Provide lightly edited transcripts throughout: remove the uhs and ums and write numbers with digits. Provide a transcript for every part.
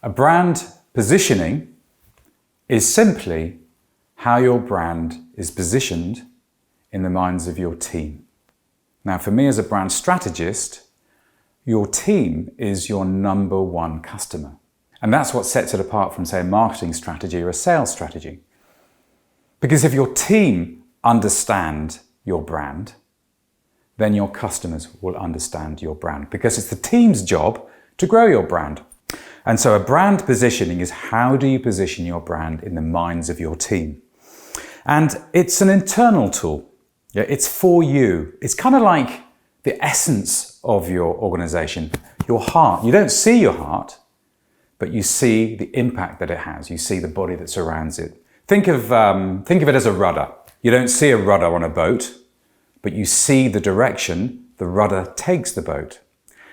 A brand positioning is simply how your brand is positioned in the minds of your team. Now, for me as a brand strategist, your team is your number one customer. And that's what sets it apart from, say, a marketing strategy or a sales strategy. Because if your team understand your brand, then your customers will understand your brand, because it's the team's job to grow your brand. And so a brand positioning is how do you position your brand in the minds of your team? And it's an internal tool. Yeah, it's for you. It's kind of like the essence of your organization, your heart. You don't see your heart, but you see the impact that it has. You see the body that surrounds it. Think of it as a rudder. You don't see a rudder on a boat, but you see the direction the rudder takes the boat.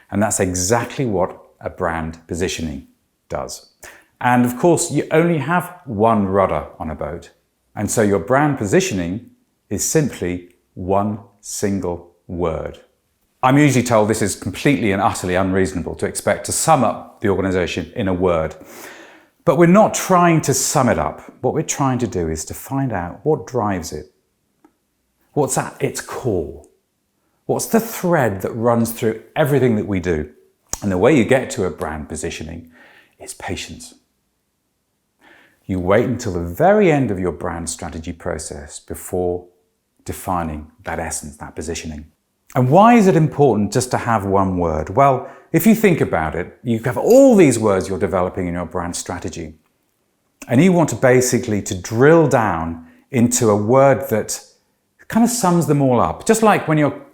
And that's exactly what a brand positioning does. And of course, you only have one rudder on a boat. And so your brand positioning is simply one single word. I'm usually told this is completely and utterly unreasonable to expect to sum up the organization in a word. But we're not trying to sum it up. What we're trying to do is to find out what drives it. What's at its core? What's the thread that runs through everything that we do? And the way you get to a brand positioning is patience. You wait until the very end of your brand strategy process before defining that essence, that positioning. And why is it important just to have one word? Well, if you think about it, you have all these words you're developing in your brand strategy. And you want to basically to drill down into a word that kind of sums them all up. Just like when you're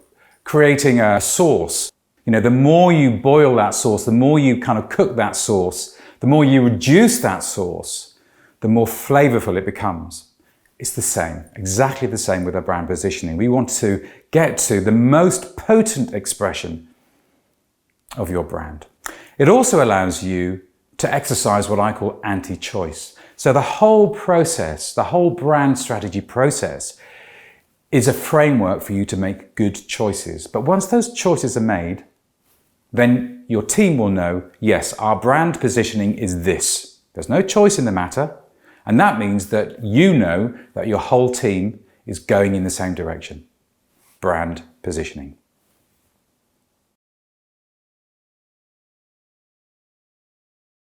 creating a sauce, the more you boil that sauce, the more you kind of cook that sauce, the more you reduce that sauce, the more flavorful it becomes. It's the same, exactly the same with our brand positioning. We want to get to the most potent expression of your brand. It also allows you to exercise what I call anti-choice. So the whole process, the whole brand strategy process is a framework for you to make good choices. But once those choices are made, then your team will know, yes, our brand positioning is this. There's no choice in the matter. And that means that you know that your whole team is going in the same direction. Brand positioning.